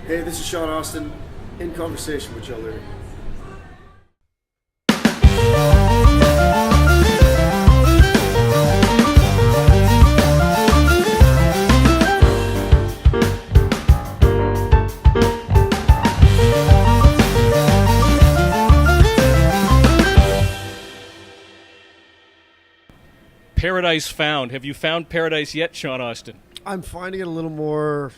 Hey, this is Shawn Austin in conversation with Joe Leary. Paradise found. Have you found paradise yet, Shawn Austin? I'm finding it a little more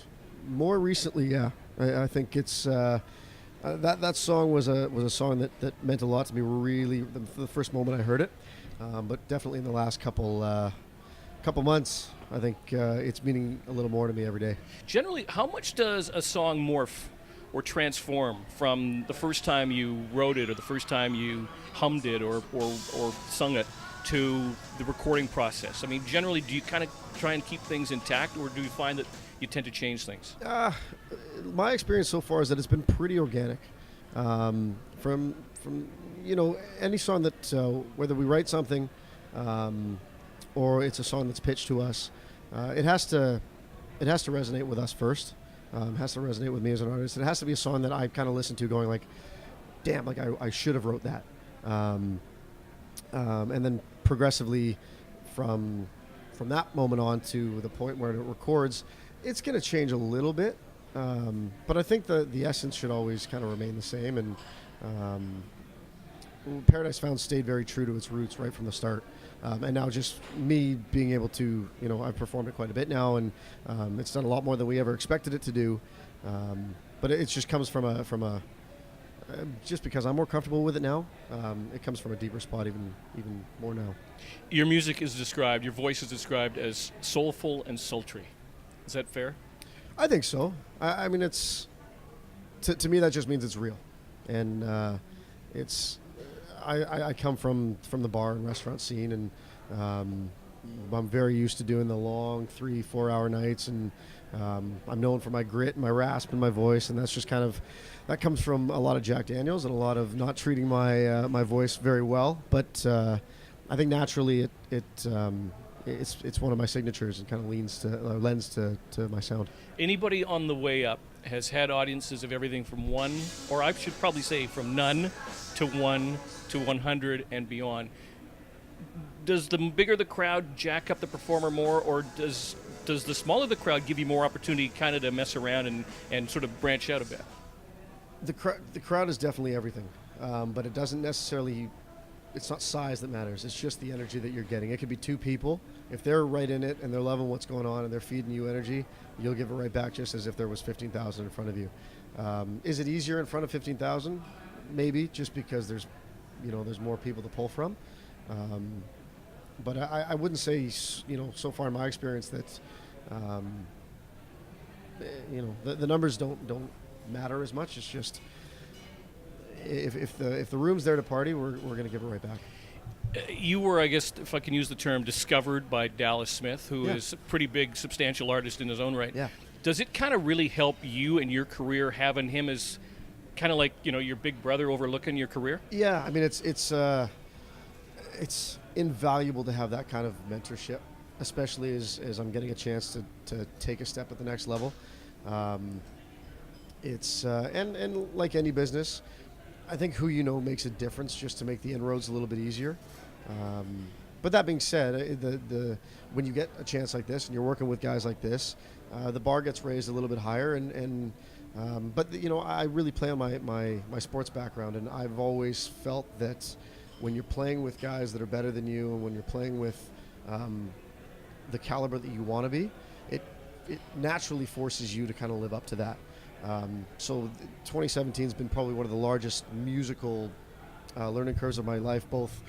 recently. Yeah, I think it's that song was a song that meant a lot to me. Really, the first moment I heard it, but definitely in the last couple months, I think it's meaning a little more to me every day. Generally, how much does a song morph or transform from the first time you wrote it or the first time you hummed it or sung it to the recording process? I mean, generally, do you kind of try and keep things intact, or do you find that you tend to change things? My experience so far is that it's been pretty organic. From any song that whether we write something or it's a song that's pitched to us, it has to resonate with us first. It has to resonate with me as an artist. It has to be a song that I kind of listen to, going like, "Damn, like I should have wrote that." And then progressively from that moment on to the point where it records, it's going to change a little bit. But I think the essence should always kind of remain the same. And Paradise Found stayed very true to its roots right from the start. And now just me being able to, I've performed it quite a bit now, and it's done a lot more than we ever expected it to do. But it just comes from just because I'm more comfortable with it now, it comes from a deeper spot even more now. Your music is described, your voice is described as soulful and sultry. Is that fair? I think so. I mean, it's to me that just means it's real, and I come from the bar and restaurant scene, and I'm very used to doing the long 3-4 hour nights, and I'm known for my grit and my rasp in my voice, and that's just that comes from a lot of Jack Daniels and a lot of not treating my voice very well. But I think naturally it's one of my signatures and kind of lends to my sound. Anybody on the way up has had audiences of everything from one, or I should probably say from none to 1 to 100 and beyond. Does the bigger the crowd jack up the performer more, or does the smaller the crowd give you more opportunity kind of to mess around and sort of branch out a bit? The crowd is definitely everything, but it doesn't necessarily, it's not size that matters. It's just the energy that you're getting. It could be two people. If they're right in it and they're loving what's going on and they're feeding you energy, you'll give it right back just as if there was 15,000 in front of you. Is it easier in front of 15,000? Maybe, just because there's more people to pull from. But I wouldn't say, so far in my experience that, the numbers don't matter as much. It's just if the room's there to party, we're going to give it right back. You were, I guess, if I can use the term, discovered by Dallas Smith, who is a pretty big, substantial artist in his own right. Yeah. Does it kind of really help you in your career having him as kind of like your big brother overlooking your career? Yeah, I mean it's invaluable to have that kind of mentorship, especially as I'm getting a chance to take a step at the next level. It's and like any business, I think who makes a difference just to make the inroads a little bit easier. But that being said, when you get a chance like this and you're working with guys like this, the bar gets raised a little bit higher. But I really play on my sports background, and I've always felt that when you're playing with guys that are better than you, and when you're playing with the caliber that you want to be, it naturally forces you to kind of live up to that. So 2017 has been probably one of the largest musical learning curves of my life, both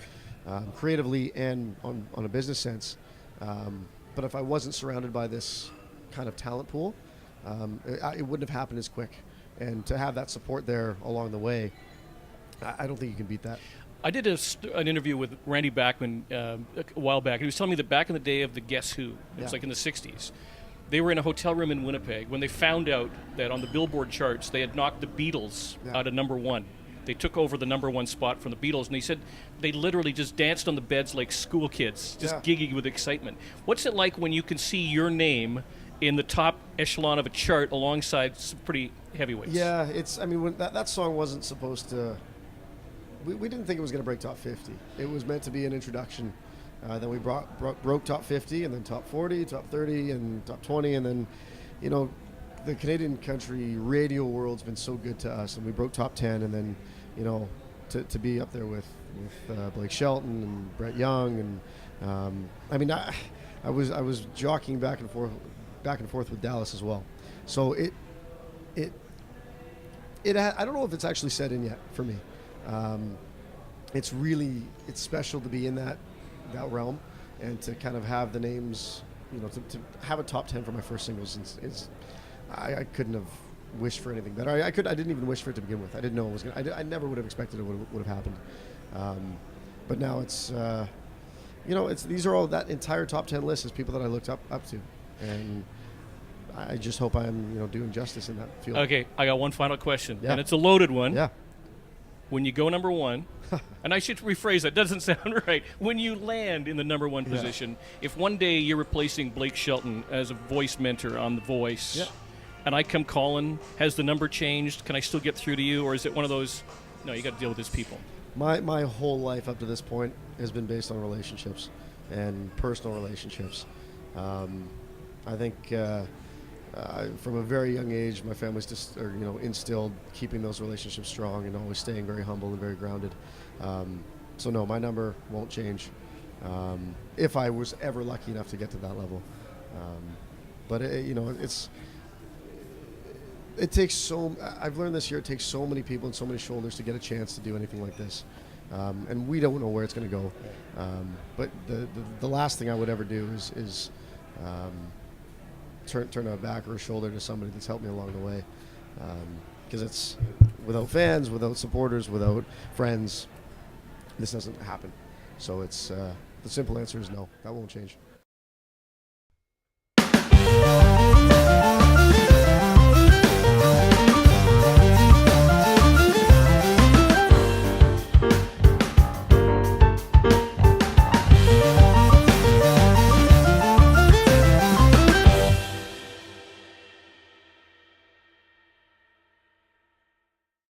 creatively and on a business sense. But if I wasn't surrounded by this kind of talent pool, it wouldn't have happened as quick. And to have that support there along the way, I don't think you can beat that. I did an interview with Randy Bachman a while back, and he was telling me that back in the day of the Guess Who, it was like in the 60s, they were in a hotel room in Winnipeg when they found out that on the Billboard charts they had knocked the Beatles out of number one. They took over the number one spot from the Beatles, and they said they literally just danced on the beds like school kids, just gigging with excitement. What's it like when you can see your name in the top echelon of a chart alongside some pretty heavyweights. Yeah, I mean, when that song wasn't supposed to. We didn't think it was going to break top 50. It was meant to be an introduction. Then we broke top 50, and then top 40, top 30, and top 20, and then, the Canadian country radio world's been so good to us, and we broke top 10, and then, to be up there with Blake Shelton and Brett Young, and I mean, I was jockeying back and forth with Dallas as well. So it I don't know if it's actually set in yet for me. It's special to be in that realm, and to kind of have the names, to have a top 10 for my first singles is I couldn't have wished for anything better. I didn't even wish for it to begin with. I didn't know it was gonna. I never would have expected it would have happened. But now it's these are all, that entire top 10 list is people that I looked up to, and I just hope I'm doing justice in that field. Okay, I got one final question, Yeah. and it's a loaded one. Yeah. When you go number one, and I should rephrase that, doesn't sound right. When you land in the number one position, if one day you're replacing Blake Shelton as a voice mentor on The Voice, Yeah. and I come calling, has the number changed? Can I still get through to you, or is it one of those, no, you got to deal with these people? My whole life up to this point has been based on relationships and personal relationships. I think from a very young age, my family's just instilled keeping those relationships strong and always staying very humble and very grounded. So no, my number won't change if I was ever lucky enough to get to that level. But it takes so. I've learned this year. It takes so many people and so many shoulders to get a chance to do anything like this, and we don't know where it's going to go. But the last thing I would ever do is turn a back or a shoulder to somebody that's helped me along the way, because it's without fans, without supporters, without friends, this doesn't happen. So it's the simple answer is no. That won't change.